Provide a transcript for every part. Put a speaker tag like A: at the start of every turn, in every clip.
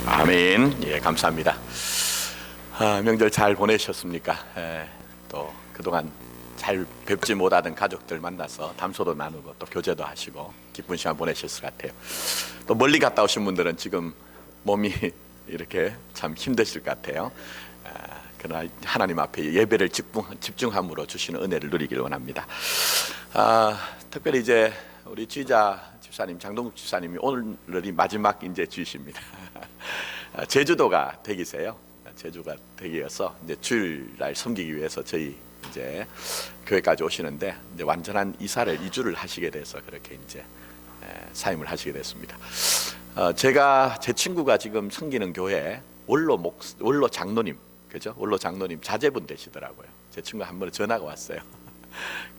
A: 아멘. 예, 감사합니다. 명절 잘 보내셨습니까? 또 그동안 잘 뵙지 못하던 가족들 만나서 담소도 나누고 또 교제도 하시고 기쁜 시간 보내셨을 것 같아요. 또 멀리 갔다 오신 분들은 지금 몸이 이렇게 참 힘드실 것 같아요. 그러나 하나님 앞에 예배를 집중함으로 주시는 은혜를 누리기를 원합니다. 특별히 이제 우리 지휘자 집사님, 장동국 집사님이 오늘이 마지막 이제 주일입니다. 제주도가 댁이세요. 제주가 댁이어서 이제 주일날 섬기기 위해서 저희 이제 교회까지 오시는데 이제 완전한 이사를 2주를 하시게 돼서 그렇게 이제 사임을 하시게 됐습니다. 제 친구가 지금 섬기는 교회 원로 장로님, 그죠? 원로 장로님 자제분 되시더라고요. 제 친구가 한 번 전화가 왔어요.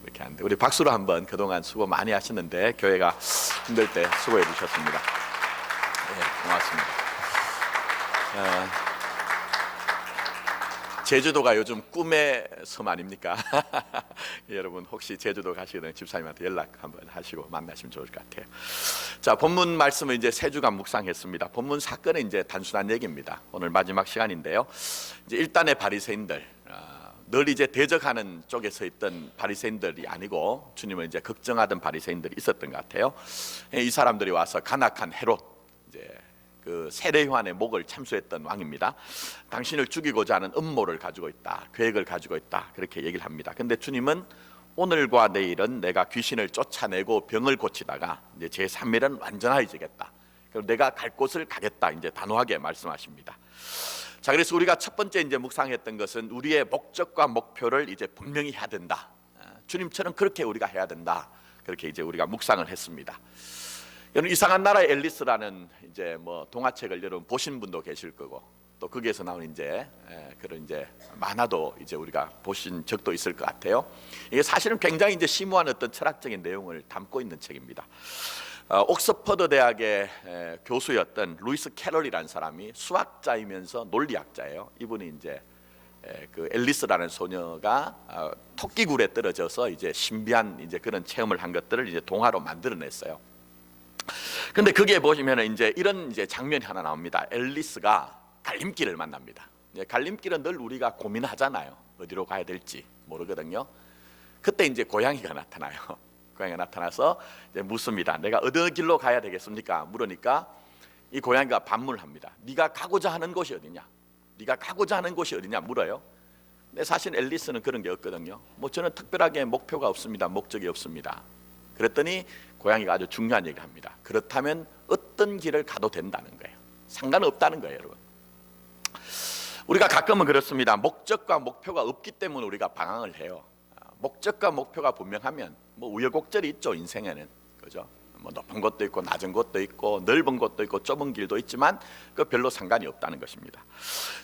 A: 그렇게 하는데 우리 박수로 한번 그동안 수고 많이 하시는데 교회가 힘들 때 수고해 주셨습니다. 네, 고맙습니다. 제주도가 요즘 꿈의 섬 아닙니까? 여러분 혹시 제주도 가시게 되면 집사님한테 연락 한번 하시고 만나시면 좋을 것 같아요. 자, 본문 말씀을 이제 세 주간 묵상했습니다. 본문 사건은 이제 단순한 얘기입니다. 오늘 마지막 시간인데요. 이제 일단의 바리새인들, 늘 이제 대적하는 쪽에 서 있던 바리새인들이 아니고 주님을 이제 걱정하던 바리새인들이 있었던 것 같아요. 이 사람들이 와서 간악한 헤롯, 이제 그 세례요한의 목을 참수했던 왕입니다. 당신을 죽이고자 하는 음모를 가지고 있다, 계획을 가지고 있다, 그렇게 얘기를 합니다. 근데 주님은 오늘과 내일은 내가 귀신을 쫓아내고 병을 고치다가 이제 제3일은 완전해지겠다, 그럼 내가 갈 곳을 가겠다, 이제 단호하게 말씀하십니다. 자, 그래서 우리가 첫 번째 이제 묵상했던 것은 우리의 목적과 목표를 이제 분명히 해야 된다. 주님처럼 그렇게 우리가 해야 된다. 그렇게 이제 우리가 묵상을 했습니다. 여러분, 이상한 나라의 앨리스라는 이제 뭐 동화책을 여러분 보신 분도 계실 거고, 또 거기에서 나온 이제 그런 이제 만화도 이제 우리가 보신 적도 있을 것 같아요. 이게 사실은 굉장히 이제 심오한 어떤 철학적인 내용을 담고 있는 책입니다. 옥스퍼드 대학의 교수였던 루이스 캐럴이라는 사람이 수학자이면서 논리학자예요. 이분이 이제 그 앨리스라는 소녀가 토끼굴에 떨어져서 이제 신비한 이제 그런 체험을 한 것들을 이제 동화로 만들어냈어요. 근데 거기에 보시면 이제 이런 이제 장면이 하나 나옵니다. 앨리스가 갈림길을 만납니다. 갈림길은 늘 우리가 고민하잖아요. 어디로 가야 될지 모르거든요. 그때 이제 고양이가 나타나요. 고양이가 나타나서 이제 묻습니다. 내가 어느 길로 가야 되겠습니까? 물으니까 이 고양이가 반문합니다. 네가 가고자 하는 곳이 어디냐? 네가 가고자 하는 곳이 어디냐 물어요. 근데 사실 앨리스는 그런 게 없거든요. 뭐 저는 특별하게 목표가 없습니다. 목적이 없습니다. 그랬더니 고양이가 아주 중요한 얘기를 합니다. 그렇다면 어떤 길을 가도 된다는 거예요. 상관없다는 거예요, 여러분. 우리가 가끔은 그렇습니다. 목적과 목표가 없기 때문에 우리가 방황을 해요. 목적과 목표가 분명하면 뭐 우여곡절이 있죠, 인생에는. 그죠? 뭐 높은 곳도 있고 낮은 곳도 있고 넓은 곳도 있고 좁은 길도 있지만 그 별로 상관이 없다는 것입니다.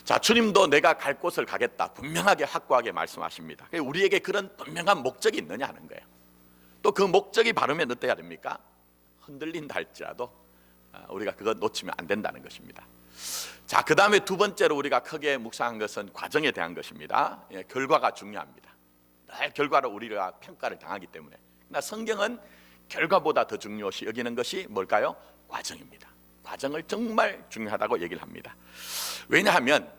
A: 자, 주님도 내가 갈 곳을 가겠다 분명하게 확고하게 말씀하십니다. 우리에게 그런 분명한 목적이 있느냐 하는 거예요. 또 그 목적이 바르면 어때야 됩니까? 흔들린다 할지라도 우리가 그거 놓치면 안 된다는 것입니다. 자, 그 다음에 두 번째로 우리가 크게 묵상한 것은 과정에 대한 것입니다. 결과가 중요합니다. 늘 결과로 우리가 평가를 당하기 때문에. 그러나 성경은 결과보다 더 중요시 여기는 것이 뭘까요? 과정입니다. 과정을 정말 중요하다고 얘기를 합니다. 왜냐하면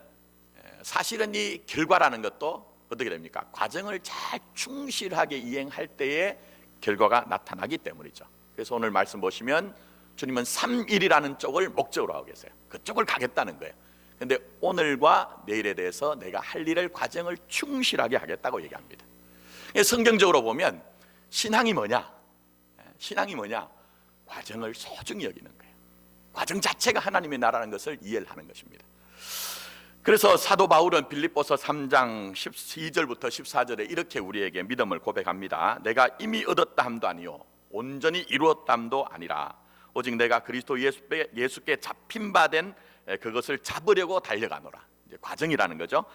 A: 사실은 이 결과라는 것도 어떻게 됩니까? 과정을 잘 충실하게 이행할 때에 결과가 나타나기 때문이죠. 그래서 오늘 말씀 보시면 주님은 3일이라는 쪽을 목적으로 하고 계세요. 그쪽을 가겠다는 거예요. 근데 오늘과 내일에 대해서 내가 할 일을 과정을 충실하게 하겠다고 얘기합니다. 성경적으로 보면 신앙이 뭐냐? 신앙이 뭐냐? 과정을 소중히 여기는 거예요. 과정 자체가 하나님의 나라는 것을 이해를 하는 것입니다. 그래서 사도 바울은 빌립보서 3장 12절부터 14절에 이렇게 우리에게 믿음을 고백합니다. 내가 이미 얻었다 함도 아니요 온전히 이루었다 함도 아니라 오직 내가 그리스도 예수께 잡힌 바 된 그것을 잡으려고 달려가노라. 이제 과정이라는 거죠.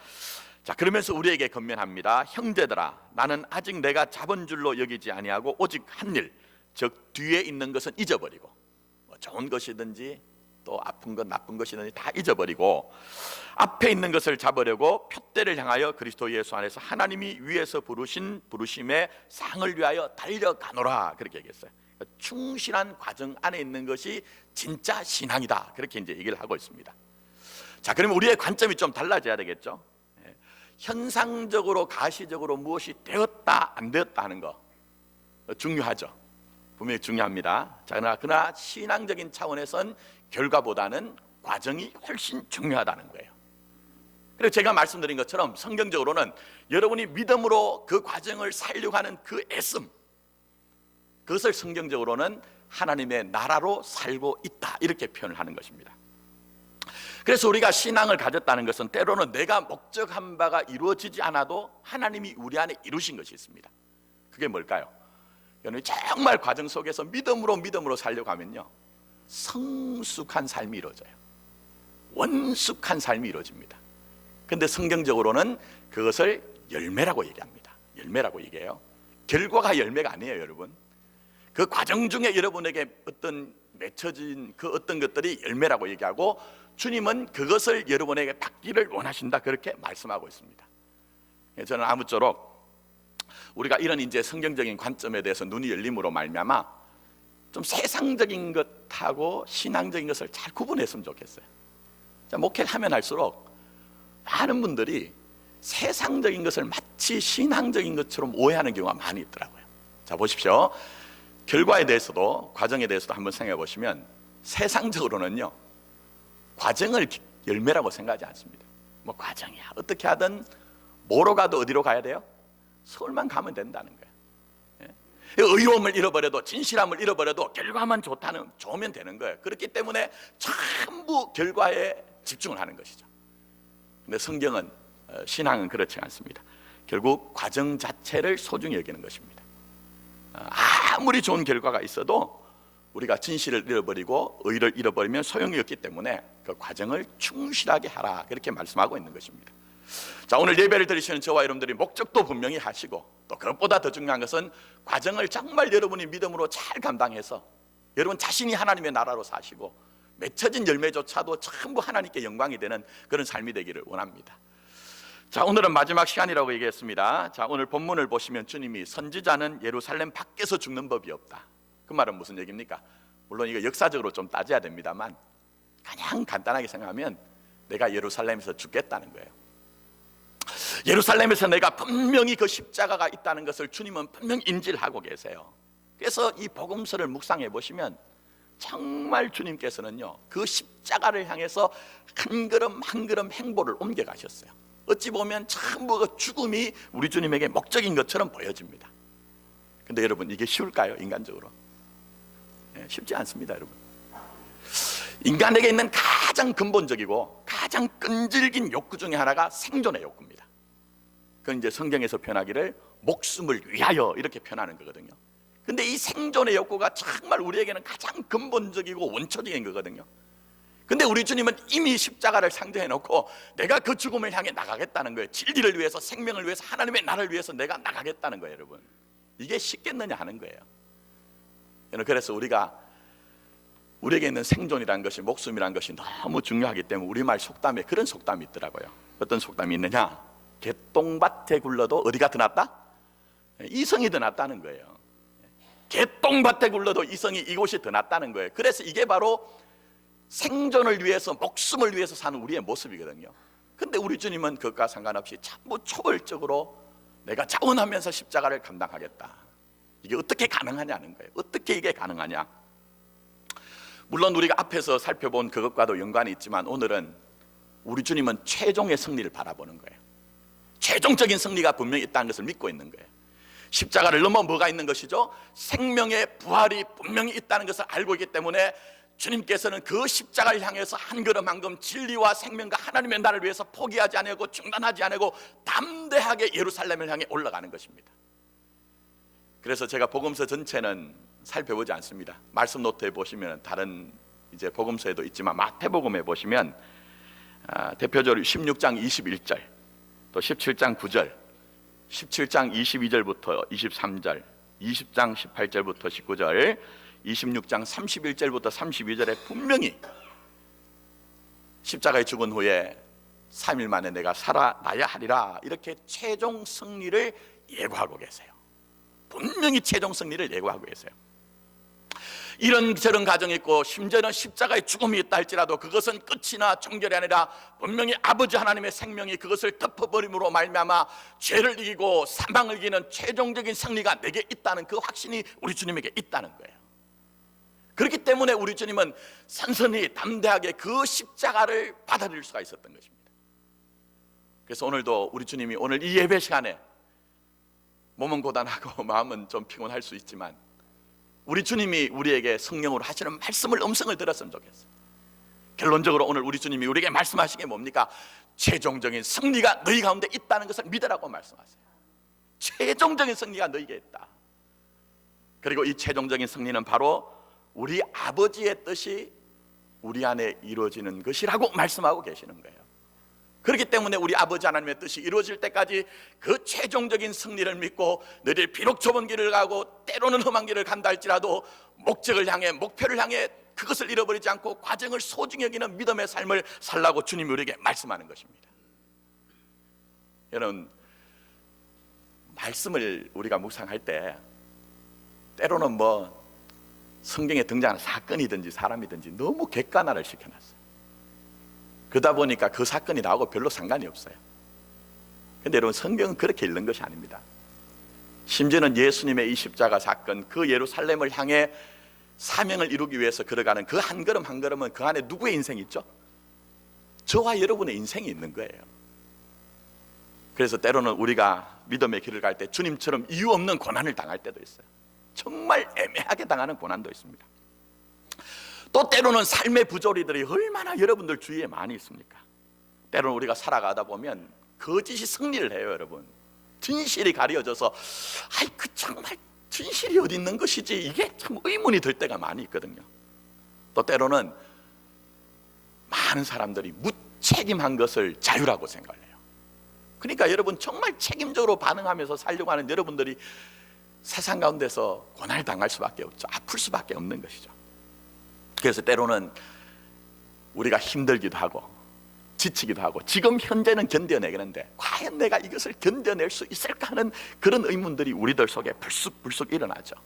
A: 자, 그러면서 우리에게 건면합니다. 형제들아, 나는 아직 내가 잡은 줄로 여기지 아니하고 오직 한 일, 즉 뒤에 있는 것은 잊어버리고 뭐 좋은 것이든지 또 아픈 것 나쁜 것이든지 다 잊어버리고 앞에 있는 것을 잡으려고 표대를 향하여 그리스도 예수 안에서 하나님이 위에서 부르신 부르심의 상을 위하여 달려가노라. 그렇게 얘기했어요. 충실한 과정 안에 있는 것이 진짜 신앙이다. 그렇게 이제 얘기를 하고 있습니다. 자, 그러면 우리의 관점이 좀 달라져야 되겠죠. 현상적으로 가시적으로 무엇이 되었다 안 되었다 하는 거 중요하죠. 분명히 중요합니다. 자, 그러나 신앙적인 차원에선 결과보다는 과정이 훨씬 중요하다는 거예요. 그래서 제가 말씀드린 것처럼 성경적으로는 여러분이 믿음으로 그 과정을 살려고 하는 그 애씀, 그것을 성경적으로는 하나님의 나라로 살고 있다 이렇게 표현을 하는 것입니다. 그래서 우리가 신앙을 가졌다는 것은 때로는 내가 목적한 바가 이루어지지 않아도 하나님이 우리 안에 이루신 것이 있습니다. 그게 뭘까요? 여러분이 정말 과정 속에서 믿음으로 살려고 하면요, 성숙한 삶이 이루어져요. 원숙한 삶이 이루어집니다. 그런데 성경적으로는 그것을 열매라고 얘기합니다. 열매라고 얘기해요. 결과가 열매가 아니에요, 여러분. 그 과정 중에 여러분에게 어떤 맺혀진 그 어떤 것들이 열매라고 얘기하고, 주님은 그것을 여러분에게 받기를 원하신다 그렇게 말씀하고 있습니다. 저는 아무쪼록 우리가 이런 이제 성경적인 관점에 대해서 눈이 열림으로 말미암아 좀 세상적인 것하고 신앙적인 것을 잘 구분했으면 좋겠어요. 자, 목회를 하면 할수록 많은 분들이 세상적인 것을 마치 신앙적인 것처럼 오해하는 경우가 많이 있더라고요. 자, 보십시오. 결과에 대해서도 과정에 대해서도 한번 생각해 보시면 세상적으로는요, 과정을 열매라고 생각하지 않습니다. 뭐 과정이야, 어떻게 하든 뭐로 가도 어디로 가야 돼요? 서울만 가면 된다는 거예요. 의로움을 잃어버려도, 진실함을 잃어버려도 결과만 좋으면 되는 거예요. 그렇기 때문에 전부 결과에 집중을 하는 것이죠. 근데 성경은, 신앙은 그렇지 않습니다. 결국 과정 자체를 소중히 여기는 것입니다. 아무리 좋은 결과가 있어도 우리가 진실을 잃어버리고 의를 잃어버리면 소용이 없기 때문에 그 과정을 충실하게 하라 그렇게 말씀하고 있는 것입니다. 자, 오늘 예배를 드리시는 저와 여러분들이 목적도 분명히 하시고, 또 그것보다 더 중요한 것은 과정을 정말 여러분이 믿음으로 잘 감당해서 여러분 자신이 하나님의 나라로 사시고 맺혀진 열매조차도 전부 하나님께 영광이 되는 그런 삶이 되기를 원합니다. 자, 오늘은 마지막 시간이라고 얘기했습니다. 자, 오늘 본문을 보시면 주님이 선지자는 예루살렘 밖에서 죽는 법이 없다. 그 말은 무슨 얘기입니까? 물론 이거 역사적으로 좀 따져야 됩니다만 그냥 간단하게 생각하면 내가 예루살렘에서 죽겠다는 거예요. 예루살렘에서 내가 분명히 그 십자가가 있다는 것을 주님은 분명히 인지를 하고 계세요. 그래서 이 복음서를 묵상해 보시면 정말 주님께서는요, 그 십자가를 향해서 한 걸음 한 걸음 행보를 옮겨 가셨어요. 어찌 보면 전부 그 죽음이 우리 주님에게 목적인 것처럼 보여집니다. 근데 여러분, 이게 쉬울까요? 인간적으로 쉽지 않습니다. 여러분, 인간에게 있는 가장 근본적이고 가장 끈질긴 욕구 중에 하나가 생존의 욕구입니다. 그건 이제 성경에서 표현하기를 목숨을 위하여 이렇게 표현하는 거거든요. 근데 이 생존의 욕구가 정말 우리에게는 가장 근본적이고 원초적인 거거든요. 근데 우리 주님은 이미 십자가를 상대해 놓고 내가 그 죽음을 향해 나가겠다는 거예요. 진리를 위해서, 생명을 위해서, 하나님의 나라를 위해서 내가 나가겠다는 거예요. 여러분, 이게 쉽겠느냐 하는 거예요. 그래서 우리에게 있는 생존이라는 것이, 목숨이라는 것이 너무 중요하기 때문에 우리말 속담에 그런 속담이 있더라고요. 어떤 속담이 있느냐? 개똥밭에 굴러도 어디가 더 낫다? 이성이 더 낫다는 거예요. 개똥밭에 굴러도 이성이, 이곳이 더 낫다는 거예요. 그래서 이게 바로 생존을 위해서, 목숨을 위해서 사는 우리의 모습이거든요. 근데 우리 주님은 그것과 상관없이 전부 초월적으로 내가 자원하면서 십자가를 감당하겠다. 이게 어떻게 가능하냐는 거예요. 어떻게 이게 가능하냐? 물론 우리가 앞에서 살펴본 그것과도 연관이 있지만 오늘은 우리 주님은 최종의 승리를 바라보는 거예요. 최종적인 승리가 분명히 있다는 것을 믿고 있는 거예요. 십자가를 넘어 뭐가 있는 것이죠? 생명의 부활이 분명히 있다는 것을 알고 있기 때문에 주님께서는 그 십자가를 향해서 한 걸음 한 걸음 진리와 생명과 하나님의 나라를 위해서 포기하지 않고 중단하지 않고 담대하게 예루살렘을 향해 올라가는 것입니다. 그래서 제가 복음서 전체는 살펴보지 않습니다. 말씀 노트에 보시면 다른 이제 복음서에도 있지만 마태복음에 보시면 대표적으로 16장 21절, 또 17장 9절, 17장 22절부터 23절, 20장 18절부터 19절, 26장 31절부터 32절에 분명히 십자가에 죽은 후에 3일 만에 내가 살아나야 하리라, 이렇게 최종 승리를 예고하고 계세요. 분명히 최종 승리를 예고하고 계세요. 이런저런 가정이 있고 심지어는 십자가의 죽음이 있다 할지라도 그것은 끝이나 종결이 아니라 분명히 아버지 하나님의 생명이 그것을 덮어버림으로 말미암아 죄를 이기고 사망을 이기는 최종적인 승리가 내게 있다는 그 확신이 우리 주님에게 있다는 거예요. 그렇기 때문에 우리 주님은 선선히 담대하게 그 십자가를 받아들일 수가 있었던 것입니다. 그래서 오늘도 우리 주님이 오늘 이 예배 시간에 몸은 고단하고 마음은 좀 피곤할 수 있지만 우리 주님이 우리에게 성령으로 하시는 말씀을 음성을 들었으면 좋겠어요. 결론적으로 오늘 우리 주님이 우리에게 말씀하신 게 뭡니까? 최종적인 승리가 너희 가운데 있다는 것을 믿으라고 말씀하세요. 최종적인 승리가 너희에게 있다. 그리고 이 최종적인 승리는 바로 우리 아버지의 뜻이 우리 안에 이루어지는 것이라고 말씀하고 계시는 거예요. 그렇기 때문에 우리 아버지 하나님의 뜻이 이루어질 때까지 그 최종적인 승리를 믿고 너희들 비록 좁은 길을 가고 때로는 험한 길을 간다 할지라도 목적을 향해 목표를 향해 그것을 잃어버리지 않고 과정을 소중히 여기는 믿음의 삶을 살라고 주님이 우리에게 말씀하는 것입니다. 여러분, 말씀을 우리가 묵상할 때 때로는 성경에 등장하는 사건이든지 사람이든지 너무 객관화를 시켜놨어요. 그러다 보니까 그 사건이 나오고 별로 상관이 없어요. 그런데 여러분, 성경은 그렇게 읽는 것이 아닙니다. 심지어는 예수님의 이 십자가 사건, 그 예루살렘을 향해 사명을 이루기 위해서 걸어가는 그 한 걸음 한 걸음은 그 안에 누구의 인생이 있죠? 저와 여러분의 인생이 있는 거예요. 그래서 때로는 우리가 믿음의 길을 갈 때 주님처럼 이유 없는 고난을 당할 때도 있어요. 정말 애매하게 당하는 고난도 있습니다. 또 때로는 삶의 부조리들이 얼마나 여러분들 주위에 많이 있습니까? 때로는 우리가 살아가다 보면 거짓이 승리를 해요, 여러분. 진실이 가려져서 정말 진실이 어디 있는 것이지, 이게 참 의문이 들 때가 많이 있거든요. 또 때로는 많은 사람들이 무책임한 것을 자유라고 생각을 해요. 그러니까 여러분, 정말 책임적으로 반응하면서 살려고 하는 여러분들이 세상 가운데서 고난을 당할 수밖에 없죠. 아플 수밖에 없는 것이죠. 그래서 때로는 우리가 힘들기도 하고 지치기도 하고 지금 현재는 견뎌내겠는데 과연 내가 이것을 견뎌낼 수 있을까 하는 그런 의문들이 우리들 속에 불쑥 일어나죠.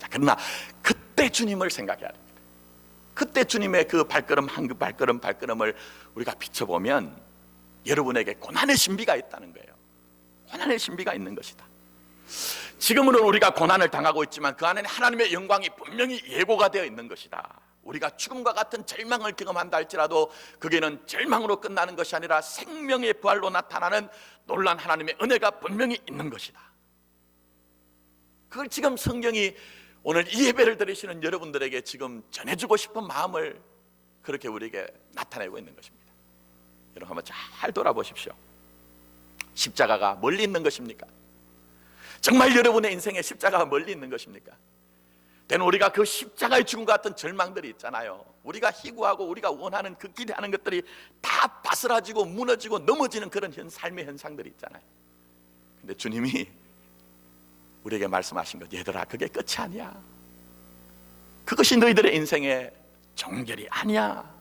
A: 자, 그러나 그때 주님을 생각해야 됩니다. 그때 주님의 그 발걸음 한 발걸음을 우리가 비춰보면 여러분에게 고난의 신비가 있다는 거예요. 고난의 신비가 있는 것이다. 지금으로는 우리가 고난을 당하고 있지만 그 안에는 하나님의 영광이 분명히 예고가 되어 있는 것이다. 우리가 죽음과 같은 절망을 경험한다 할지라도 그게는 절망으로 끝나는 것이 아니라 생명의 부활로 나타나는 놀라운 하나님의 은혜가 분명히 있는 것이다. 그걸 지금 성경이 오늘 이 예배를 드리시는 여러분들에게 지금 전해주고 싶은 마음을 그렇게 우리에게 나타내고 있는 것입니다. 여러분, 한번 잘 돌아보십시오. 십자가가 멀리 있는 것입니까? 정말 여러분의 인생에 십자가가 멀리 있는 것입니까? 때는 우리가 그 십자가의 죽음 같은 절망들이 있잖아요. 우리가 희구하고 우리가 원하는 그 기대하는 것들이 다 바스라지고 무너지고 넘어지는 그런 삶의 현상들이 있잖아요. 근데 주님이 우리에게 말씀하신 것, 얘들아, 그게 끝이 아니야. 그것이 너희들의 인생의 종결이 아니야.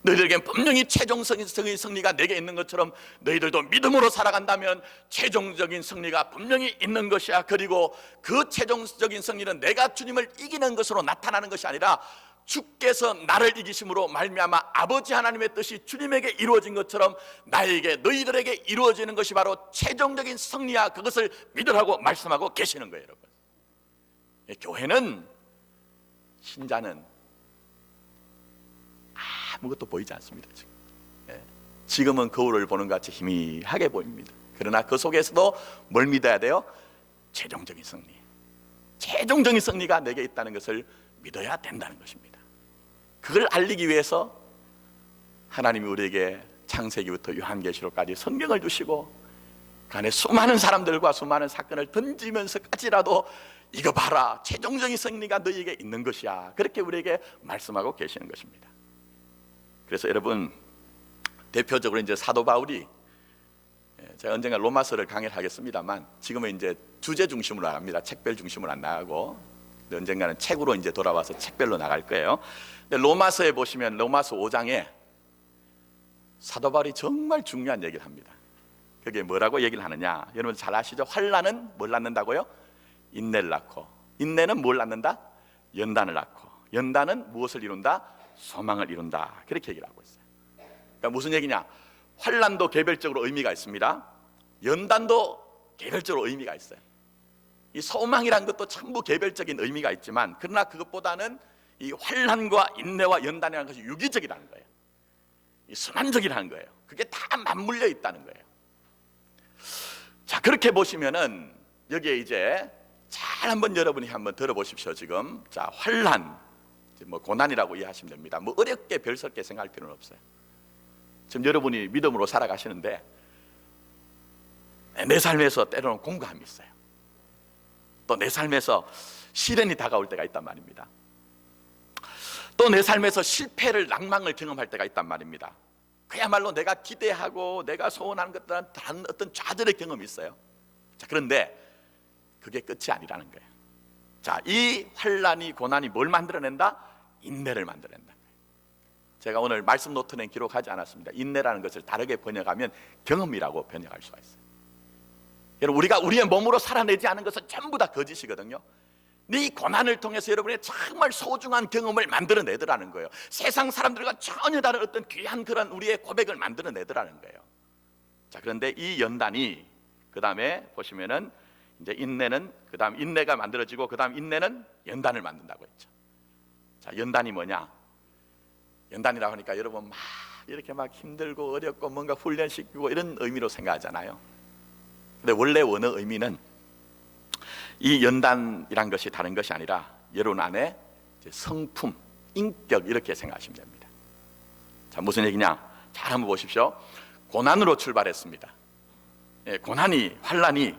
A: 너희들에겐 분명히 최종적인 승리가 내게 있는 것처럼 너희들도 믿음으로 살아간다면 최종적인 승리가 분명히 있는 것이야. 그리고 그 최종적인 승리는 내가 주님을 이기는 것으로 나타나는 것이 아니라 주께서 나를 이기심으로 말미암아 아버지 하나님의 뜻이 주님에게 이루어진 것처럼 나에게, 너희들에게 이루어지는 것이 바로 최종적인 승리야. 그것을 믿으라고 말씀하고 계시는 거예요, 여러분. 교회는, 신자는 아무것도 보이지 않습니다. 지금은 거울을 보는 것 같이 희미하게 보입니다. 그러나 그 속에서도 뭘 믿어야 돼요? 최종적인 승리. 최종적인 승리가 내게 있다는 것을 믿어야 된다는 것입니다. 그걸 알리기 위해서 하나님이 우리에게 창세기부터 요한계시록까지 성경을 주시고 그 안에 수많은 사람들과 수많은 사건을 던지면서까지라도 이거 봐라, 최종적인 승리가 너희에게 있는 것이야. 그렇게 우리에게 말씀하고 계시는 것입니다. 그래서 여러분, 대표적으로 이제 사도 바울이, 제가 언젠가 로마서를 강의를 하겠습니다만 지금은 이제 주제 중심으로 나갑니다. 책별 중심으로 안 나가고 언젠가는 책으로 이제 돌아와서 책별로 나갈 거예요. 근데 로마서에 보시면 로마서 5장에 사도 바울이 정말 중요한 얘기를 합니다. 그게 뭐라고 얘기를 하느냐? 여러분 잘 아시죠? 환난은 뭘 낳는다고요? 인내를 낳고, 인내는 뭘 낳는다? 연단을 낳고, 연단은 무엇을 이룬다? 소망을 이룬다. 그렇게 얘기를 하고 있어요. 그러니까 무슨 얘기냐? 환난도 개별적으로 의미가 있습니다. 연단도 개별적으로 의미가 있어요. 이 소망이란 것도 전부 개별적인 의미가 있지만, 그러나 그것보다는 이 환난과 인내와 연단이라는 것이 유기적이라는 거예요. 이 순환적이라는 거예요. 그게 다 맞물려 있다는 거예요. 자, 그렇게 보시면은 여기에 이제 잘 한번 여러분이 한번 들어보십시오. 지금 자, 환난, 뭐 고난이라고 이해하시면 됩니다. 뭐 어렵게 별스럽게 생각할 필요는 없어요. 지금 여러분이 믿음으로 살아가시는데 내 삶에서 때로는 공고함이 있어요. 또 내 삶에서 시련이 다가올 때가 있단 말입니다. 또 내 삶에서 실패를, 낭망을 경험할 때가 있단 말입니다. 그야말로 내가 기대하고 내가 소원하는 것들은 다른 어떤 좌절의 경험이 있어요. 자, 그런데 그게 끝이 아니라는 거예요. 자, 이 환난이, 고난이 뭘 만들어낸다? 인내를 만들어낸다. 제가 오늘 말씀 노트는 기록하지 않았습니다. 인내라는 것을 다르게 번역하면 경험이라고 번역할 수가 있어요. 여러분, 우리가 우리의 몸으로 살아내지 않은 것은 전부 다 거짓이거든요. 이 고난을 통해서 여러분의 정말 소중한 경험을 만들어내더라는 거예요. 세상 사람들과 전혀 다른 어떤 귀한 그런 우리의 고백을 만들어내더라는 거예요. 자, 그런데 이 연단이 그 다음에 보시면은 이제 인내는 그 다음 인내가 만들어지고 그 다음 인내는 연단을 만든다고 했죠. 자, 연단이 뭐냐? 연단이라고 하니까 여러분 막 이렇게 막 힘들고 어렵고 뭔가 훈련시키고 이런 의미로 생각하잖아요. 근데 원래 원어 의미는 이 연단이란 것이 다른 것이 아니라 여러분 안에 성품, 인격 이렇게 생각하시면 됩니다. 자, 무슨 얘기냐? 잘 한번 보십시오. 고난으로 출발했습니다. 예, 고난이, 환난이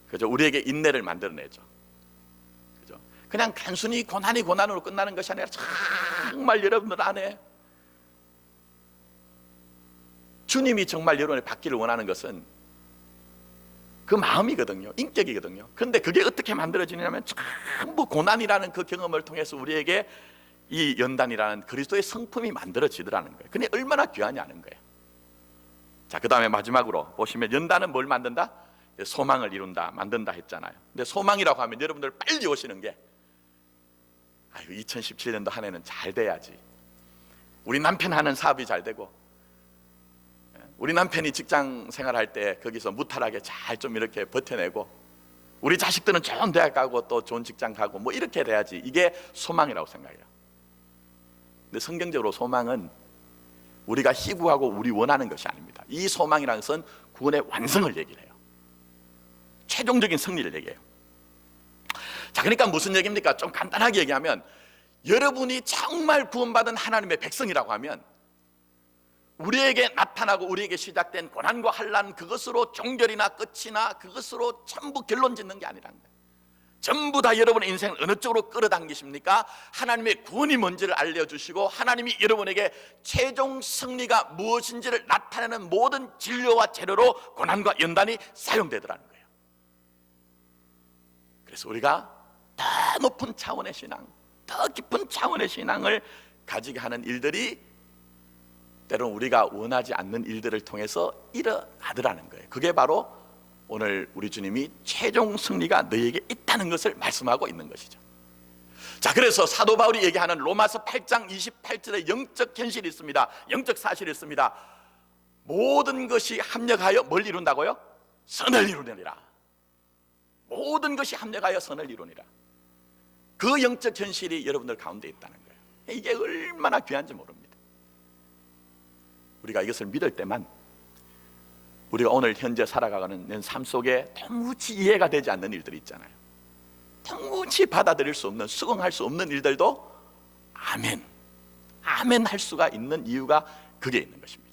A: 그죠? 우리에게 인내를 만들어내죠. 그죠? 그냥 단순히 고난으로 끝나는 것이 아니라 정말 여러분들 안에 주님이 정말 여러분이 받기를 원하는 것은 그 마음이거든요. 인격이거든요. 그런데 그게 어떻게 만들어지냐면 전부 고난이라는 그 경험을 통해서 우리에게 이 연단이라는 그리스도의 성품이 만들어지더라는 거예요. 근데 얼마나 귀하냐는 거예요. 자, 그 다음에 마지막으로 보시면 연단은 뭘 만든다? 소망을 이룬다, 만든다 했잖아요. 근데 소망이라고 하면 여러분들 빨리 오시는 게 2017년도 한 해는 잘 돼야지. 우리 남편 하는 사업이 잘 되고, 우리 남편이 직장 생활할 때 거기서 무탈하게 잘 좀 이렇게 버텨내고, 우리 자식들은 좋은 대학 가고 또 좋은 직장 가고 뭐 이렇게 돼야지. 이게 소망이라고 생각해요. 근데 성경적으로 소망은 우리가 희구하고 우리 원하는 것이 아닙니다. 이 소망이라는 것은 구원의 완성을 얘기를 해요. 최종적인 승리를 얘기해요. 자, 그러니까 무슨 얘기입니까? 좀 간단하게 얘기하면 여러분이 정말 구원받은 하나님의 백성이라고 하면 우리에게 나타나고 우리에게 시작된 고난과 환난, 그것으로 종결이나 끝이나 그것으로 전부 결론 짓는 게 아니라는 거예요. 전부 다 여러분의 인생을 어느 쪽으로 끌어당기십니까? 하나님의 구원이 뭔지를 알려주시고 하나님이 여러분에게 최종 승리가 무엇인지를 나타내는 모든 진료와 재료로 고난과 연단이 사용되더라는 거예요. 그래서 우리가 더 높은 차원의 신앙, 더 깊은 차원의 신앙을 가지게 하는 일들이 때로는 우리가 원하지 않는 일들을 통해서 일어나더라는 거예요. 그게 바로 오늘 우리 주님이 최종 승리가 너희에게 있다는 것을 말씀하고 있는 것이죠. 자, 그래서 사도 바울이 얘기하는 로마서 8장 28절에 영적 현실이 있습니다. 영적 사실이 있습니다. 모든 것이 합력하여 뭘 이룬다고요? 선을 이루느니라. 모든 것이 합력하여 선을 이루니라. 그 영적 현실이 여러분들 가운데 있다는 거예요. 이게 얼마나 귀한지 모릅니다. 우리가 이것을 믿을 때만 우리가 오늘 현재 살아가는 삶 속에 도무지 이해가 되지 않는 일들이 있잖아요. 도무지 받아들일 수 없는, 수긍할 수 없는 일들도 아멘, 아멘 할 수가 있는 이유가 그게 있는 것입니다.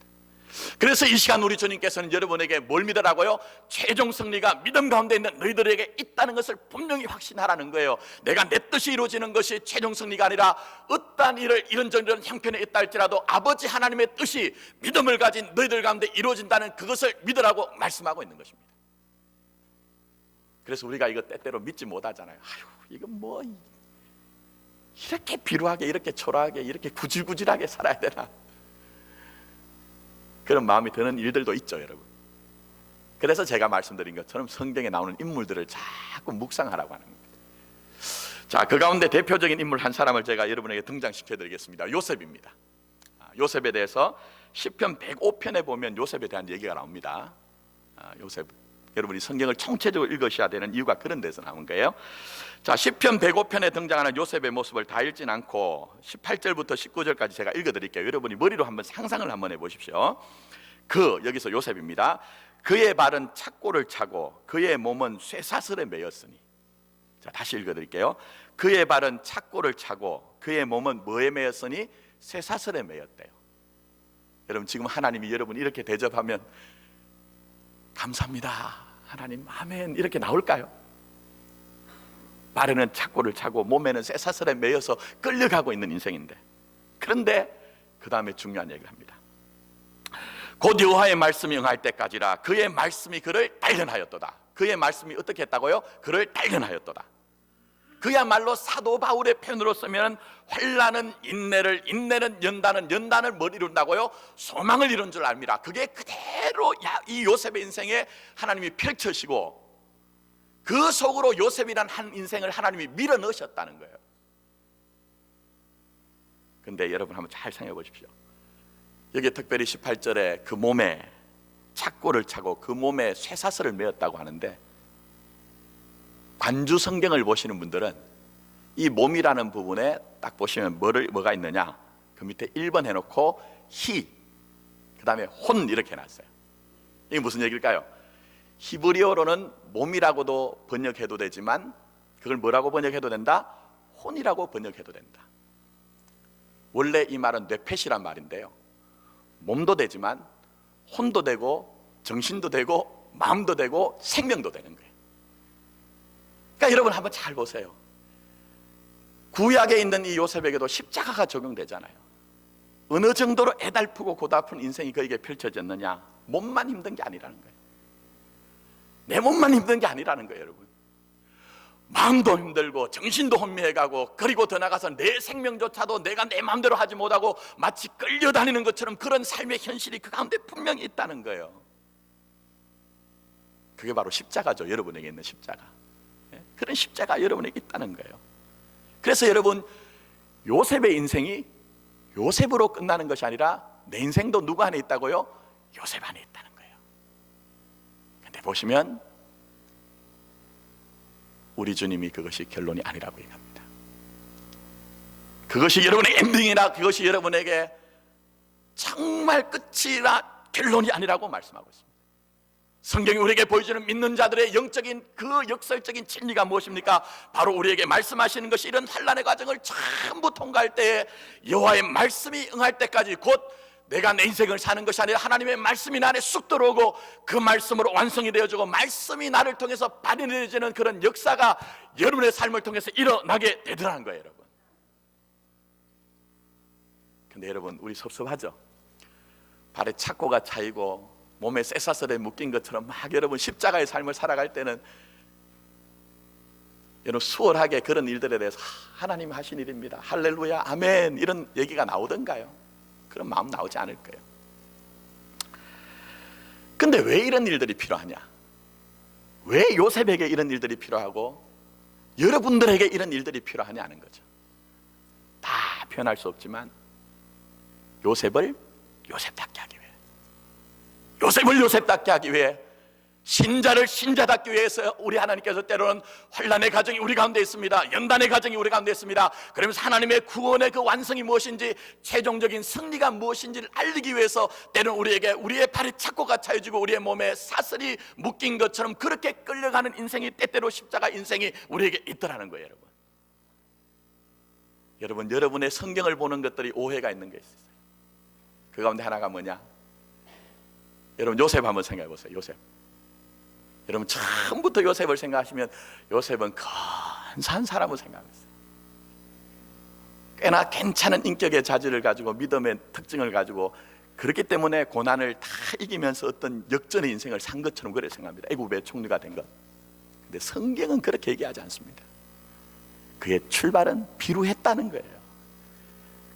A: 그래서 이 시간 우리 주님께서는 여러분에게 뭘 믿으라고요? 최종 승리가 믿음 가운데 있는 너희들에게 있다는 것을 분명히 확신하라는 거예요. 내가 내 뜻이 이루어지는 것이 최종 승리가 아니라 어떠한 일을 이런저런 형편에 있다 할지라도 아버지 하나님의 뜻이 믿음을 가진 너희들 가운데 이루어진다는 그것을 믿으라고 말씀하고 있는 것입니다. 그래서 우리가 이거 때때로 믿지 못하잖아요. 아유, 이건 뭐 이렇게 비루하게, 이렇게 초라하게, 이렇게 구질구질하게 살아야 되나, 그런 마음이 드는 일들도 있죠, 여러분. 그래서 제가 말씀드린 것처럼 성경에 나오는 인물들을 자꾸 묵상하라고 하는 겁니다. 자, 그 가운데 대표적인 인물 한 사람을 제가 여러분에게 등장시켜 드리겠습니다. 요셉입니다. 요셉에 대해서 시편 105편에 보면 요셉에 대한 얘기가 나옵니다. 요셉, 여러분이 성경을 총체적으로 읽으셔야 되는 이유가 그런 데서 나온 거예요. 자, 시편 105편에 등장하는 요셉의 모습을 다 읽진 않고 18절부터 19절까지 제가 읽어드릴게요. 여러분이 머리로 한번 상상을 한번 해보십시오. 여기서 요셉입니다. 그의 발은 착고를 차고 그의 몸은 쇠사슬에 매였으니. 자, 다시 읽어드릴게요. 그의 발은 착고를 차고 그의 몸은 뭐에 매였으니? 쇠사슬에 매였대요. 여러분, 지금 하나님이 여러분 이렇게 대접하면 감사합니다, 하나님, 아멘, 이렇게 나올까요? 발에는 착고를 차고 몸에는 쇠사슬에 매여서 끌려가고 있는 인생인데, 그런데 그 다음에 중요한 얘기를 합니다. 곧 여호와의 말씀이 응할 때까지라 그의 말씀이 그를 단련하였도다. 그의 말씀이 어떻게 했다고요? 그를 단련하였도다. 그야말로 사도 바울의 표현으로 쓰면 환난은 인내를, 인내는 연단은, 연단을 뭘 이룬다고요? 소망을 이룬 줄 압니다. 그게 그대로 이 요셉의 인생에 하나님이 펼쳐시고 그 속으로 요셉이란 한 인생을 하나님이 밀어 넣으셨다는 거예요. 근데 여러분 한번 잘 생각해 보십시오. 여기 특별히 18절에 그 몸에 착고를 차고 그 몸에 쇠사슬을 메었다고 하는데, 관주 성경을 보시는 분들은 이 몸이라는 부분에 딱 보시면 뭐가 있느냐, 그 밑에 1번 해놓고 히, 그 다음에 혼 이렇게 해놨어요. 이게 무슨 얘기일까요? 히브리어로는 몸이라고도 번역해도 되지만 그걸 뭐라고 번역해도 된다? 혼이라고 번역해도 된다. 원래 이 말은 뇌펫이란 말인데요, 몸도 되지만 혼도 되고 정신도 되고 마음도 되고 생명도 되는 거예요. 그러니까 여러분 한번 잘 보세요. 구약에 있는 이 요셉에게도 십자가가 적용되잖아요. 어느 정도로 애달프고 고달픈 인생이 그에게 펼쳐졌느냐, 몸만 힘든 게 아니라는 거예요. 내 몸만 힘든 게 아니라는 거예요, 여러분. 마음도 힘들고 정신도 혼미해가고, 그리고 더 나가서 내 생명조차도 내가 내 마음대로 하지 못하고 마치 끌려다니는 것처럼 그런 삶의 현실이 그 가운데 분명히 있다는 거예요. 그게 바로 십자가죠. 여러분에게 있는 십자가. 그런 십자가 여러분에게 있다는 거예요. 그래서 여러분, 요셉의 인생이 요셉으로 끝나는 것이 아니라 내 인생도 누구 안에 있다고요? 요셉 안에 있다는 거예요. 근데 보시면 우리 주님이 그것이 결론이 아니라고 얘기합니다. 그것이 여러분의 엔딩이나 그것이 여러분에게 정말 끝이나 결론이 아니라고 말씀하고 있습니다. 성경이 우리에게 보여주는 믿는 자들의 영적인 그 역설적인 진리가 무엇입니까? 바로 우리에게 말씀하시는 것이 이런 환난의 과정을 전부 통과할 때에 여호와의 말씀이 응할 때까지, 곧 내가 내 인생을 사는 것이 아니라 하나님의 말씀이 나 안에 쑥 들어오고 그 말씀으로 완성이 되어지고 말씀이 나를 통해서 발현해지는 그런 역사가 여러분의 삶을 통해서 일어나게 되더라는 거예요, 여러분. 근데 여러분, 우리 섭섭하죠? 발에 착고가 차이고 몸에 쇠사슬에 묶인 것처럼 막 여러분 십자가의 삶을 살아갈 때는 여러분 수월하게 그런 일들에 대해서 하나님 하신 일입니다, 할렐루야, 아멘, 이런 얘기가 나오던가요? 그런 마음 나오지 않을 거예요. 근데 왜 이런 일들이 필요하냐? 왜 요셉에게 이런 일들이 필요하고 여러분들에게 이런 일들이 필요하냐는 거죠. 다 표현할 수 없지만 요셉을 요셉답게 하기 위해, 요셉을 요셉답게 하기 위해, 신자를 신자답게 위해서 우리 하나님께서 때로는 환난의 가정이 우리 가운데 있습니다. 연단의 가정이 우리 가운데 있습니다. 그러면서 하나님의 구원의 그 완성이 무엇인지, 최종적인 승리가 무엇인지를 알리기 위해서 때로는 우리에게 우리의 발에 착고가 차여지고 우리의 몸에 사슬이 묶인 것처럼 그렇게 끌려가는 인생이, 때때로 십자가 인생이 우리에게 있더라는 거예요, 여러분. 여러분, 여러분의 성경을 보는 것들이 오해가 있는 게 있어요. 그 가운데 하나가 뭐냐? 여러분, 요셉 한번 생각해 보세요. 요셉. 여러분, 처음부터 요셉을 생각하시면 요셉은 근사한 사람을 생각했어요. 꽤나 괜찮은 인격의 자질을 가지고 믿음의 특징을 가지고, 그렇기 때문에 고난을 다 이기면서 어떤 역전의 인생을 산 것처럼 그렇게 생각합니다. 애굽의 총리가 된 것. 근데 성경은 그렇게 얘기하지 않습니다. 그의 출발은 비루했다는 거예요.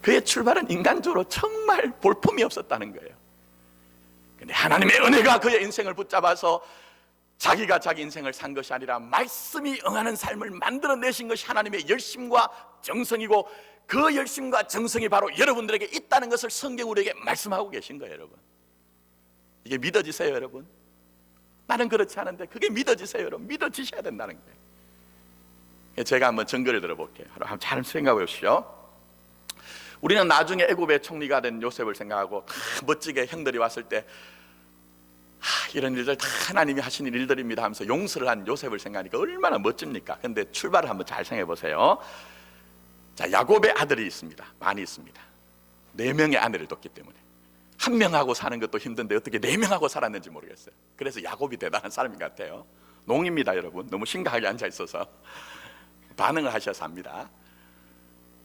A: 그의 출발은 인간적으로 정말 볼품이 없었다는 거예요. 근데 하나님의 은혜가 그의 인생을 붙잡아서 자기가 자기 인생을 산 것이 아니라 말씀이 응하는 삶을 만들어내신 것이 하나님의 열심과 정성이고, 그 열심과 정성이 바로 여러분들에게 있다는 것을 성경 우리에게 말씀하고 계신 거예요. 여러분, 이게 믿어지세요? 여러분, 나는 그렇지 않은데 그게 믿어지세요? 여러분, 믿어지셔야 된다는 거예요. 제가 한번 증거를 들어볼게요. 한번 잘 생각해 보십시오. 우리는 나중에 애굽의 총리가 된 요셉을 생각하고 다 멋지게 형들이 왔을 때 이런 일들 다 하나님이 하시는 일들입니다 하면서 용서를 한 요셉을 생각하니까 얼마나 멋집니까? 근데 출발을 한번 잘 생각해 보세요. 자, 야곱의 아들이 있습니다. 많이 있습니다. 4명의 아내를 뒀기 때문에 한 명하고 사는 것도 힘든데 어떻게 4명하고 살았는지 모르겠어요. 그래서 야곱이 대단한 사람인 것 같아요. 농입니다. 여러분, 너무 심각하게 앉아 있어서 반응을 하셔서 합니다.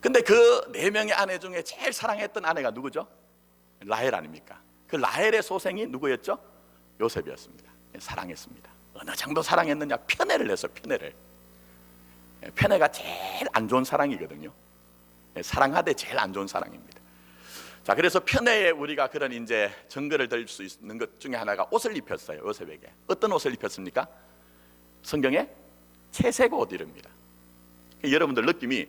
A: 근데 그 4명의 아내 중에 제일 사랑했던 아내가 누구죠? 라헬 아닙니까? 그 라헬의 소생이 누구였죠? 요셉이었습니다. 사랑했습니다. 어느 정도 사랑했느냐? 편애를 해서 편애를. 편애가 제일 안 좋은 사랑이거든요. 사랑하되 제일 안 좋은 사랑입니다. 자, 그래서 편애에 우리가 그런 이제 증거를 들 수 있는 것 중에 하나가 옷을 입혔어요. 요셉에게. 어떤 옷을 입혔습니까? 성경에 채색 옷 이릅니다. 여러분들 느낌이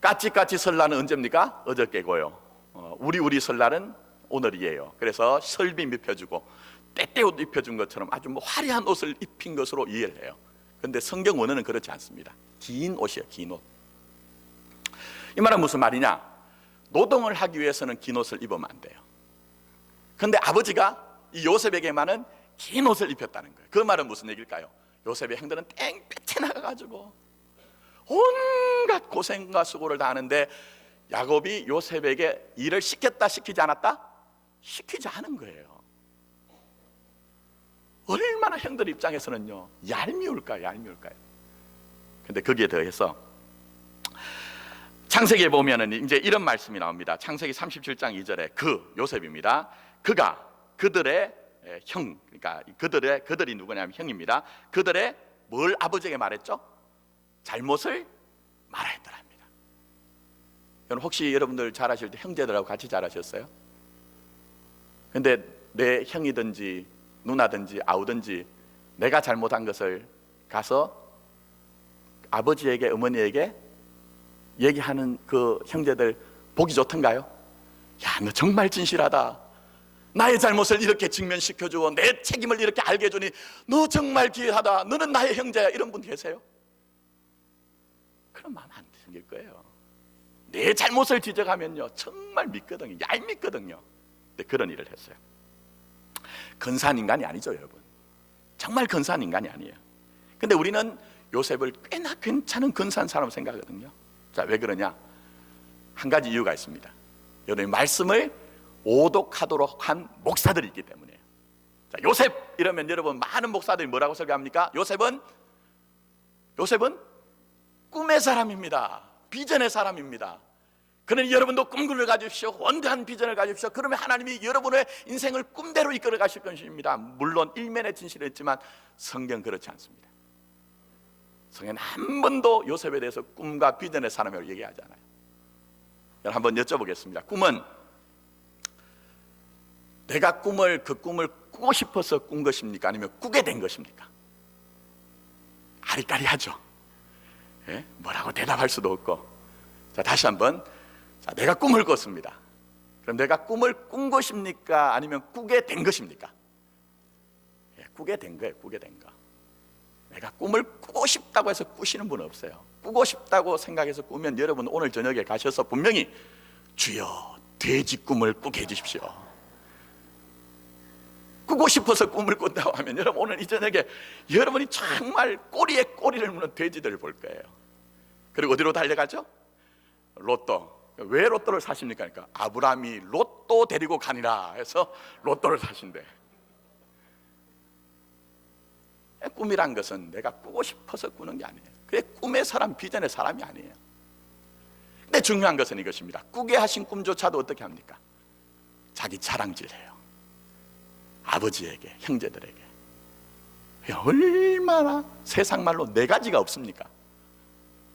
A: 까치까치 설날은 언제입니까? 어저께고요. 우리 설날은 오늘이에요. 그래서 설빔 입혀주고 때때 옷 입혀준 것처럼 아주 화려한 옷을 입힌 것으로 이해를 해요. 그런데 성경 원어는 그렇지 않습니다. 긴 옷이에요. 긴 옷. 이 말은 무슨 말이냐? 노동을 하기 위해서는 긴 옷을 입으면 안 돼요. 그런데 아버지가 이 요셉에게만은 긴 옷을 입혔다는 거예요. 그 말은 무슨 얘기일까요? 요셉의 형들은 땡볕에 나가가지고 온갖 고생과 수고를 다 하는데 야곱이 요셉에게 일을 시켰다 시키지 않았다? 시키지 않은 거예요. 얼마나 형들 입장에서는요 얄미울까요? 얄미울까요? 근데 거기에 더해서 창세기에 보면은 이제 이런 말씀이 나옵니다. 창세기 37장 2절에 그 요셉입니다. 그가 그들의 형, 그러니까 그들이 누구냐면 형입니다. 그들의 뭘 아버지에게 말했죠? 잘못을 말하였더랍니다. 여러분, 혹시 여러분들 잘하실 때 형제들하고 같이 잘하셨어요? 근데 내 형이든지 누나든지 아우든지 내가 잘못한 것을 가서 아버지에게 어머니에게 얘기하는 그 형제들 보기 좋던가요? 야, 너 정말 진실하다. 나의 잘못을 이렇게 직면시켜주고 내 책임을 이렇게 알게 해주니 너 정말 귀하다. 너는 나의 형제야. 이런 분 계세요? 그런 마음 안 생길 거예요. 내 잘못을 지적하면요 정말 믿거든요. 얄밉거든요. 근데 그런 일을 했어요. 근사한 인간이 아니죠, 여러분. 정말 근사한 인간이 아니에요. 근데 우리는 요셉을 꽤나 괜찮은 근사한 사람 생각하거든요. 자, 왜 그러냐? 한 가지 이유가 있습니다. 여러분, 말씀을 오독하도록 한 목사들이 있기 때문이에요. 자, 요셉 이러면 여러분 많은 목사들이 뭐라고 설교합니까? 요셉은 꿈의 사람입니다. 비전의 사람입니다. 그러니 여러분도 꿈을 가지십시오. 원대한 비전을 가지십시오. 그러면 하나님이 여러분의 인생을 꿈대로 이끌어 가실 것입니다. 물론 일면의 진실은 있지만 성경 그렇지 않습니다. 성경은 한 번도 요셉에 대해서 꿈과 비전의 사람이라고 얘기하지 않아요. 한번 여쭤보겠습니다. 꿈은 내가 그 꿈을 꾸고 싶어서 꾼 것입니까? 아니면 꾸게 된 것입니까? 아리까리하죠. 예? 뭐라고 대답할 수도 없고. 자, 다시 한번. 자, 내가 꿈을 꿨습니다. 그럼 내가 꿈을 꾼 것입니까? 아니면 꾸게 된 것입니까? 예, 꾸게 된 거예요. 꾸게 된 거. 내가 꿈을 꾸고 싶다고 해서 꾸시는 분은 없어요. 꾸고 싶다고 생각해서 꾸면 여러분 오늘 저녁에 가셔서 분명히 주여 돼지 꿈을 꾸게 해주십시오. 꾸고 싶어서 꿈을 꾼다고 하면 여러분 오늘 이 저녁에 여러분이 정말 꼬리에 꼬리를 무는 돼지들을 볼 거예요. 그리고 어디로 달려가죠? 로또. 왜 로또를 사십니까? 그러니까 아브라함이 로또 데리고 가니라 해서 로또를 사신대. 꿈이란 것은 내가 꾸고 싶어서 꾸는 게 아니에요. 그게 꿈의 사람, 비전의 사람이 아니에요. 근데 중요한 것은 이것입니다. 꾸게 하신 꿈조차도 어떻게 합니까? 자기 자랑질해요. 아버지에게, 형제들에게. 얼마나 세상 말로 네 가지가 없습니까?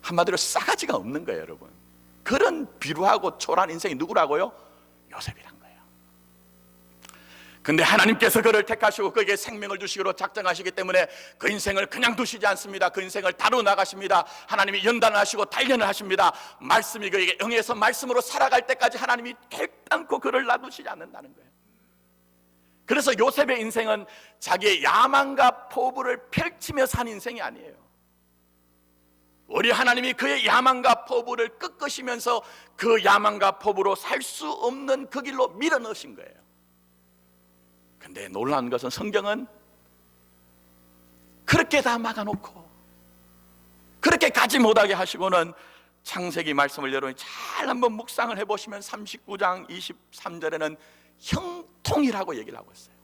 A: 한마디로 싸가지가 없는 거예요, 여러분. 그런 비루하고 초라한 인생이 누구라고요? 요셉이란 거예요. 근데 하나님께서 그를 택하시고 그에게 생명을 주시기로 작정하시기 때문에 그 인생을 그냥 두시지 않습니다. 그 인생을 다루어 나가십니다. 하나님이 연단을 하시고 단련을 하십니다. 말씀이 그에게 응해서 말씀으로 살아갈 때까지 하나님이 결단코 그를 놔두시지 않는다는 거예요. 그래서 요셉의 인생은 자기의 야망과 포부를 펼치며 산 인생이 아니에요. 우리 하나님이 그의 야망과 포부를 꺾으시면서 그 야망과 포부로 살 수 없는 그 길로 밀어넣으신 거예요. 근데 놀라운 것은 성경은 그렇게 다 막아놓고 그렇게 가지 못하게 하시고는 창세기 말씀을 여러분이 잘 한번 묵상을 해보시면 39장 23절에는 형통이라고 얘기를 하고 있어요.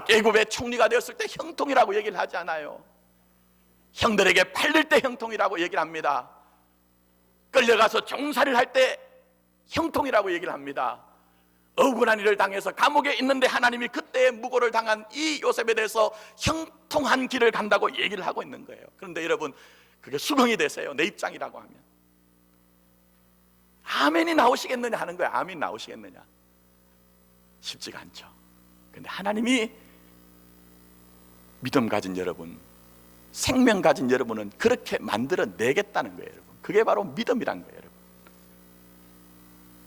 A: 애굽의 총리가 되었을 때 형통이라고 얘기를 하지 않아요. 형들에게 팔릴 때 형통이라고 얘기를 합니다. 끌려가서 종살이를 할 때 형통이라고 얘기를 합니다. 억울한 일을 당해서 감옥에 있는데 하나님이 그때의 무고를 당한 이 요셉에 대해서 형통한 길을 간다고 얘기를 하고 있는 거예요. 그런데 여러분, 그게 수긍이 되세요? 내 입장이라고 하면 아멘이 나오시겠느냐 하는 거예요. 아멘 나오시겠느냐? 쉽지가 않죠. 근데 하나님이 믿음 가진 여러분, 생명 가진 여러분은 그렇게 만들어내겠다는 거예요. 여러분, 그게 바로 믿음이란 거예요. 여러분,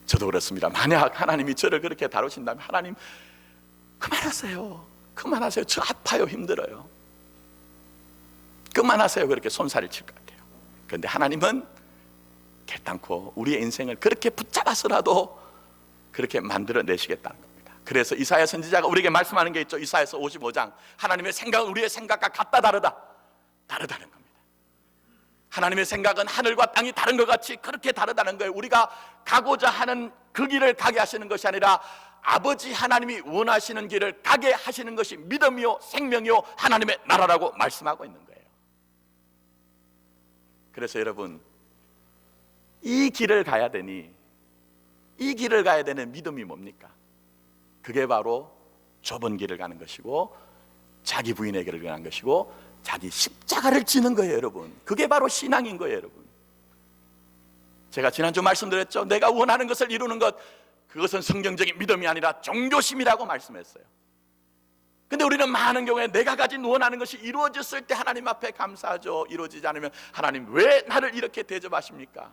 A: 저도 그렇습니다. 만약 하나님이 저를 그렇게 다루신다면 하나님 그만하세요. 그만하세요. 저 아파요. 힘들어요. 그만하세요. 그렇게 손살을 칠 것 같아요. 그런데 하나님은 결단코 우리의 인생을 그렇게 붙잡아서라도 그렇게 만들어내시겠다는 겁니다. 그래서 이사야 선지자가 우리에게 말씀하는 게 있죠. 이사야서 55장, 하나님의 생각은 우리의 생각과 같다 다르다는 겁니다. 하나님의 생각은 하늘과 땅이 다른 것 같이 그렇게 다르다는 거예요. 우리가 가고자 하는 그 길을 가게 하시는 것이 아니라 아버지 하나님이 원하시는 길을 가게 하시는 것이 믿음이요 생명이요 하나님의 나라라고 말씀하고 있는 거예요. 그래서 여러분, 이 길을 가야 되니, 이 길을 가야 되는 믿음이 뭡니까? 그게 바로 좁은 길을 가는 것이고 자기 부인의 길을 가는 것이고 자기 십자가를 지는 거예요. 여러분, 그게 바로 신앙인 거예요. 여러분, 제가 지난주 말씀드렸죠. 내가 원하는 것을 이루는 것, 그것은 성경적인 믿음이 아니라 종교심이라고 말씀했어요. 근데 우리는 많은 경우에 내가 가진 원하는 것이 이루어졌을 때 하나님 앞에 감사하죠. 이루어지지 않으면 하나님 왜 나를 이렇게 대접하십니까?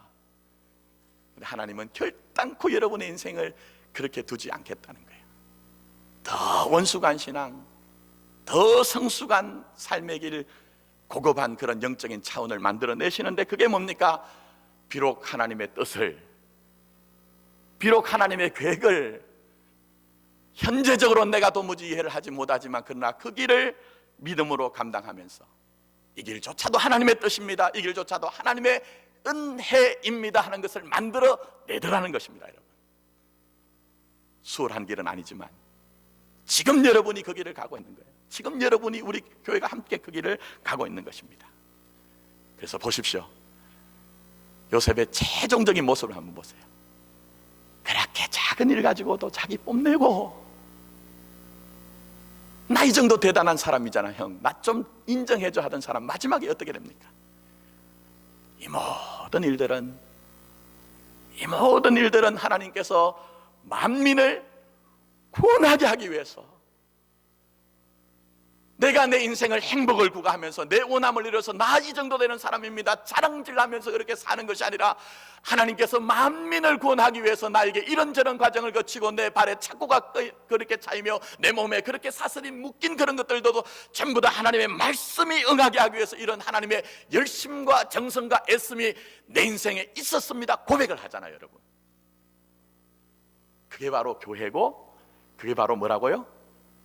A: 근데 하나님은 결단코 여러분의 인생을 그렇게 두지 않겠다는 거예요. 더 원수간 신앙, 더 성숙한 삶의 길, 고급한 그런 영적인 차원을 만들어내시는데 그게 뭡니까? 비록 하나님의 뜻을, 비록 하나님의 계획을 현재적으로 내가 도무지 이해를 하지 못하지만 그러나 그 길을 믿음으로 감당하면서 이 길조차도 하나님의 뜻입니다, 이 길조차도 하나님의 은혜입니다 하는 것을 만들어내더라는 것입니다. 여러분, 수월한 길은 아니지만 지금 여러분이 그 길을 가고 있는 거예요. 지금 여러분이, 우리 교회가 함께 그 길을 가고 있는 것입니다. 그래서 보십시오. 요셉의 최종적인 모습을 한번 보세요. 그렇게 작은 일 가지고도 자기 뽐내고, 나 이 정도 대단한 사람이잖아 형, 나 좀 인정해줘 하던 사람 마지막에 어떻게 됩니까? 이 모든 일들은 하나님께서 만민을 구원하게 하기 위해서, 내가 내 인생을 행복을 구가하면서 내 원함을 이뤄서 나 이 정도 되는 사람입니다 자랑질하면서 그렇게 사는 것이 아니라 하나님께서 만민을 구원하기 위해서 나에게 이런저런 과정을 거치고 내 발에 착고가 그렇게 차이며 내 몸에 그렇게 사슬이 묶인 그런 것들도 전부 다 하나님의 말씀이 응하게 하기 위해서 이런 하나님의 열심과 정성과 애씀이 내 인생에 있었습니다 고백을 하잖아요. 여러분, 그게 바로 교회고, 그게 바로 뭐라고요?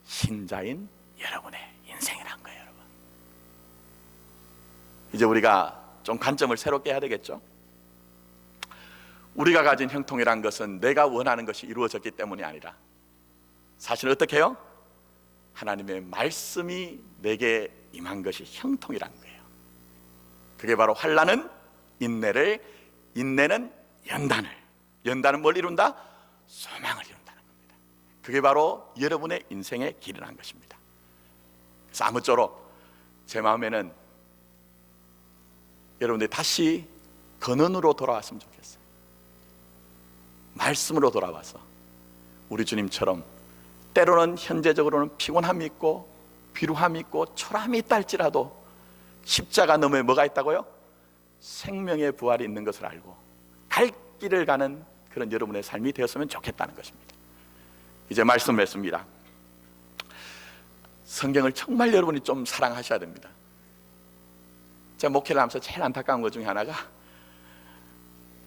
A: 신자인 여러분의 인생이란 거예요. 여러분, 이제 우리가 좀 관점을 새롭게 해야 되겠죠. 우리가 가진 형통이란 것은 내가 원하는 것이 이루어졌기 때문이 아니라 사실 어떻게 해요? 하나님의 말씀이 내게 임한 것이 형통이란 거예요. 그게 바로 환난은 인내를, 인내는 연단은 뭘 이룬다? 소망을 이룬다는 겁니다. 그게 바로 여러분의 인생의 길이라는 것입니다. 그래서 아무쪼록 제 마음에는 여러분들이 다시 근원으로 돌아왔으면 좋겠어요. 말씀으로 돌아와서 우리 주님처럼 때로는 현재적으로는 피곤함이 있고 비루함이 있고 초라함이 있다 할지라도 십자가 너머에 뭐가 있다고요? 생명의 부활이 있는 것을 알고 갈 길을 가는 그런 여러분의 삶이 되었으면 좋겠다는 것입니다. 이제 말씀 맺습니다. 성경을 정말 여러분이 좀 사랑하셔야 됩니다. 제가 목회를 하면서 제일 안타까운 것 중에 하나가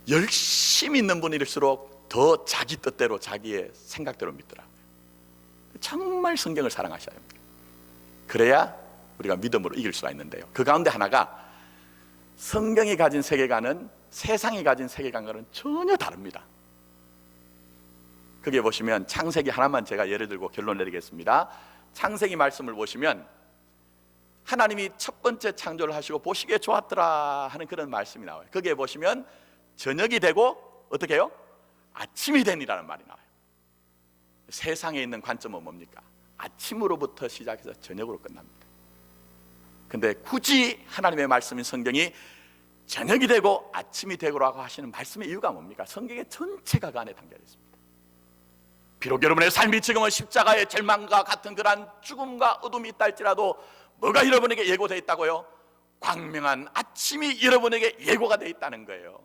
A: 열심히 있는 분일수록 더 자기 뜻대로 자기의 생각대로 믿더라고요. 정말 성경을 사랑하셔야 합니다. 그래야 우리가 믿음으로 이길 수가 있는데요, 그 가운데 하나가 성경이 가진 세계관은 세상이 가진 세계관과는 전혀 다릅니다. 거기에 보시면 창세기 하나만 제가 예를 들고 결론 내리겠습니다. 창세기 말씀을 보시면 하나님이 첫 번째 창조를 하시고 보시기에 좋았더라 하는 그런 말씀이 나와요. 거기에 보시면 저녁이 되고 어떻게 해요? 아침이 되니라는 말이 나와요. 세상에 있는 관점은 뭡니까? 아침으로부터 시작해서 저녁으로 끝납니다. 근데 굳이 하나님의 말씀인 성경이 저녁이 되고 아침이 되고라고 하시는 말씀의 이유가 뭡니까? 성경의 전체가 그 안에 담겨 있습니다. 비록 여러분의 삶이 지금은 십자가의 절망과 같은 그러한 죽음과 어둠이 있다 할지라도 뭐가 여러분에게 예고되어 있다고요? 광명한 아침이 여러분에게 예고가 되어 있다는 거예요.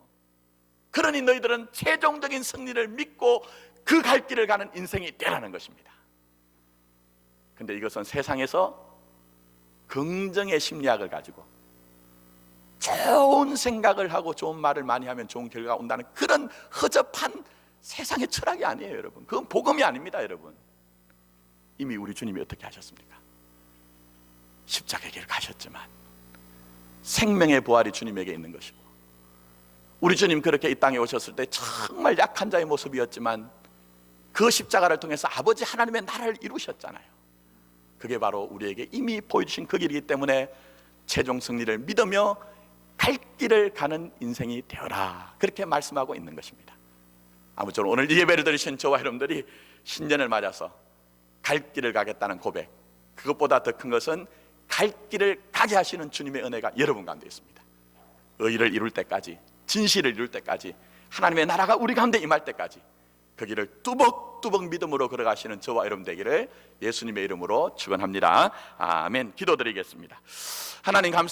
A: 그러니 너희들은 최종적인 승리를 믿고 그 갈 길을 가는 인생이 되라는 것입니다. 근데 이것은 세상에서 긍정의 심리학을 가지고 좋은 생각을 하고 좋은 말을 많이 하면 좋은 결과가 온다는 그런 허접한 세상의 철학이 아니에요, 여러분. 그건 복음이 아닙니다, 여러분. 이미 우리 주님이 어떻게 하셨습니까? 십자가의 길을 가셨지만 생명의 부활이 주님에게 있는 것이고, 우리 주님 그렇게 이 땅에 오셨을 때 정말 약한 자의 모습이었지만 그 십자가를 통해서 아버지 하나님의 나라를 이루셨잖아요. 그게 바로 우리에게 이미 보여주신 그 길이기 때문에 최종 승리를 믿으며 갈 길을 가는 인생이 되어라, 그렇게 말씀하고 있는 것입니다. 아무쪼록 오늘 이 예배를 드리신 저와 여러분들이 신년을 맞아서 갈 길을 가겠다는 고백, 그것보다 더 큰 것은 갈 길을 가게 하시는 주님의 은혜가 여러분 가운데 있습니다. 의를 이룰 때까지, 진실을 이룰 때까지, 하나님의 나라가 우리 가운데 임할 때까지 그 길을 뚜벅뚜벅 믿음으로 걸어가시는 저와 여러분 되기를 예수님의 이름으로 축원합니다. 아멘. 기도드리겠습니다. 하나님 감사합니다.